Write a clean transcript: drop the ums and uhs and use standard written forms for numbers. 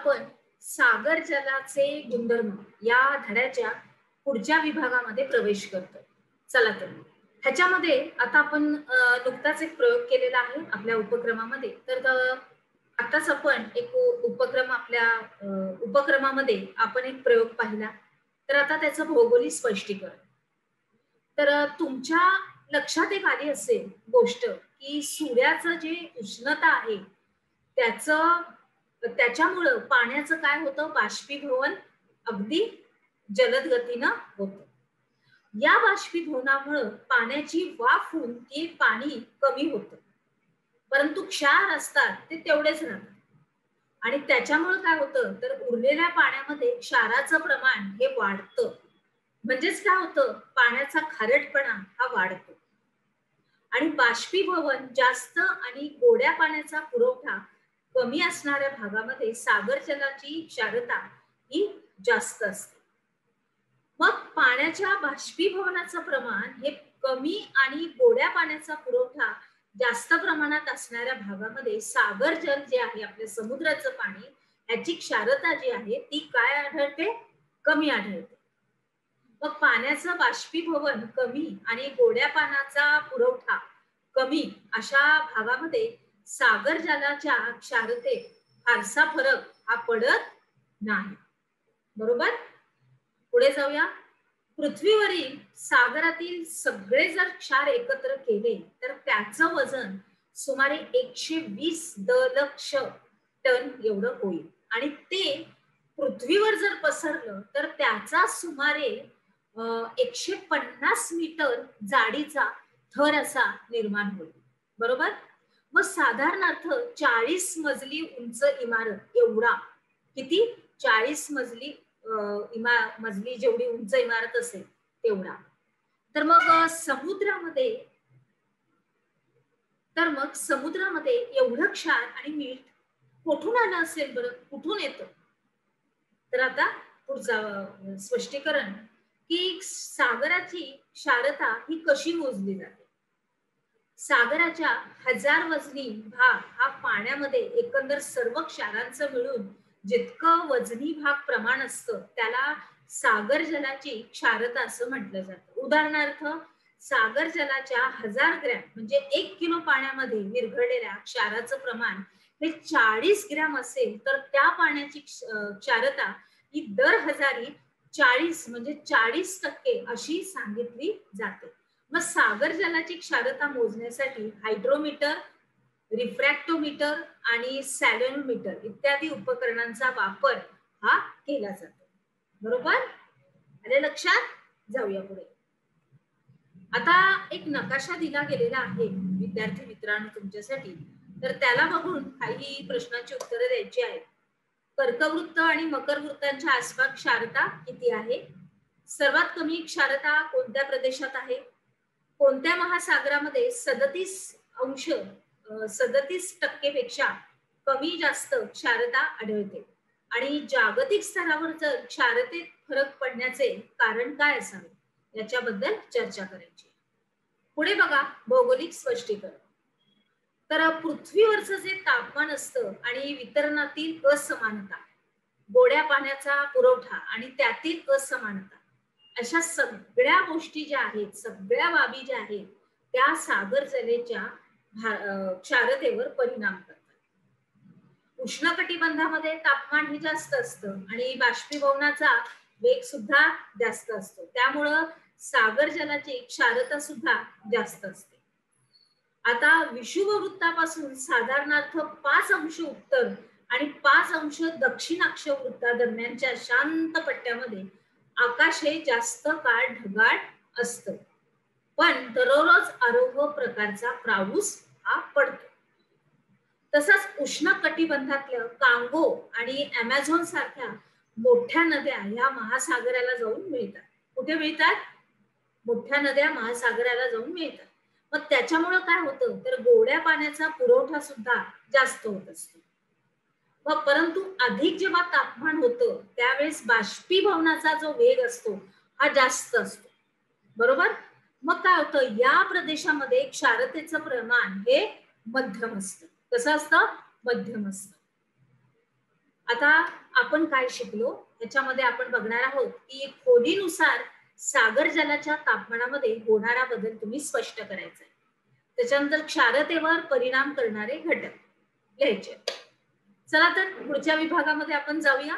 आपण सागर जलाचे गुणधर्म या धड्याच्या पुढच्या विभागामध्ये प्रवेश करतो. चला तर ह्याच्यामध्ये आता आपण नुकताच एक प्रयोग केलेला आहे आपल्या उपक्रमामध्ये. तर आताच आपण एक उपक्रमामध्ये आपण एक प्रयोग पाहिला. तर आता त्याचं भौगोलिक स्पष्टीकरण. तर तुमच्या लक्षात एक आली असेल गोष्ट की सूर्याचं जे उष्णता आहे त्याच्यामुळं पाण्याचं काय होतं, बाष्पीभवन अगदी जलद गतीनं होतं. या बाष्पीभवनामुळं पाण्याची वाफ होऊन ते पाणी कमी होतं, परंतु क्षार असतात ते तेवढेच राहतात. आणि त्याच्यामुळे काय होतं तर उरलेल्या पाण्यामध्ये क्षाराचं प्रमाण हे वाढतं. म्हणजेच काय होतं, पाण्याचा खारटपणा हा वाढतो. आणि बाष्पीभवन जास्त आणि गोड्या पाण्याचा पुरवठा कमी असणाऱ्या भागामध्ये सागर जलाची क्षारता ही जास्त असते. मग पाण्याच्या बाष्पीभवनाचं प्रमाण हे कमी आणि गोड्या पाण्याचा पुरवठा जास्त प्रमाणात असणाऱ्या भागामध्ये सागर जल जे आहे, आपल्या समुद्राचं पाणी, याची क्षारता जी आहे ती काय आढळते, कमी आढळते. मग पाण्याचं बाष्पीभवन कमी आणि गोड्या पाण्याचा पुरवठा कमी अशा भागामध्ये सागर जलाच्या क्षारतेत फारसा फरक हा पडत नाही. बरोबर. पुढे जाऊया. पृथ्वीवरील सागरातील सगळे जर क्षार एकत्र केले तर त्याचं वजन सुमारे 120 दशलक्ष टन एवढं होईल. आणि ते पृथ्वीवर जर पसरलं तर त्याचा सुमारे 150 मीटर जाडीचा थर असा निर्माण होईल. बरोबर. मग साधारणार्थ 40 मजली उंच इमारत एवढा, किती, 40 मजली जेवढी उंच इमारत असेल तेवढा. तर मग समुद्रामध्ये एवढं क्षार आणि मीठ कुठून आलं असेल बरं, कुठून येतं? तर आता पुढचं स्पष्टीकरण की सागराची क्षारता ही कशी मोजली जाते. सागराच्या 1000 वजनी भाग हा पाण्यामध्ये एकंदर सर्व क्षारांचं मिळून जितकं वजनी भाग प्रमाण असतं त्याला सागर जलाची क्षारता असं म्हटलं जातं. उदाहरणार्थ सागर जलाच्या 1000 ग्रॅम म्हणजे 1 किलो पाण्यामध्ये विरघळलेल्या क्षाराचं प्रमाण हे 40 ग्रॅम असेल तर त्या पाण्याची क्षारता ही दर हजारी 40 म्हणजे 40% अशी सांगितली जाते. मग सागर जलाची क्षारता मोजण्यासाठी हायड्रोमीटर, रिफ्रॅक्टोमीटर आणि सॅलोमीटर इत्यादी उपकरणांचा वापर हा केला जातो. बरोबर. आले लक्षात. जाऊया पुढे. आता एक नकाशा दिला गेलेला आहे विद्यार्थी मित्रांनो तुमच्यासाठी. तर त्याला बघून काही प्रश्नांची उत्तरे द्यायची आहेत. कर्कवृत्त आणि मकर वृत्तांच्या आसपास क्षारता किती आहे? सर्वात कमी क्षारता कोणत्या प्रदेशात आहे? कोणत्या महासागरामध्ये 37% पेक्षा कमी जास्त क्षारता आढळते? आणि जागतिक स्तरावर जर क्षारतेत फरक पडण्याचे कारण काय असावे याच्याबद्दल चर्चा करायची. पुढे बघा भौगोलिक स्पष्टीकरण. तर पृथ्वीवरचं जे तापमान असतं आणि वितरणातील असमानता, गोड्या पाण्याचा पुरवठा आणि त्यातील असमानता, अशा सगळ्या गोष्टी ज्या आहेत, सगळ्या बाबी ज्या आहेत त्या सागर जलेच्या क्षारतेवर परिणाम करतात. उष्णकटिबंधामध्ये तापमान हे जास्त असतं आणि बाष्पीभवनाचा वेग सुद्धा जास्त असतो, त्यामुळं सागर जलाची क्षारता सुद्धा जास्त असते. आता विषुववृत्तापासून साधारणार्थ 5 अंश उत्तर आणि 5 अंश दक्षिण अक्षवृत्ता दरम्यानच्या शांत पट्ट्यामध्ये आकाश हे जास्त काळ ढगाळ असतं, पण दररोज आरोह प्रकारचा पाऊस हा पडतो. तसंच उष्ण कटिबंधातल्या कांगो आणि अमेझॉन सारख्या मोठ्या नद्या ह्या महासागराला जाऊन मिळतात. कुठे मिळतात? मोठ्या नद्या महासागराला जाऊन मिळतात. मग त्याच्यामुळे काय होतं तर गोड्या पाण्याचा पुरवठा सुद्धा जास्त होत असतो. मग परंतु अधिक जेव्हा तापमान होतं त्यावेळेस बाष्पीभवनाचा जो वेग असतो हा जास्त असतो. बरोबर. मग काय होतं, या प्रदेशामध्ये क्षारतेचं प्रमाण हे मध्यम असतं. कसं असतं? मध्यम असतं. आता आपण काय शिकलो याच्यामध्ये आपण बघणार आहोत की खोलीनुसार सागर जलाच्या तापमानामध्ये होणारा बदल तुम्ही स्पष्ट करायचा आहे. त्याच्यानंतर क्षारतेवर परिणाम करणारे घटक लिहायचे. चला तर पुढच्या विभागामध्ये आपण जाऊया.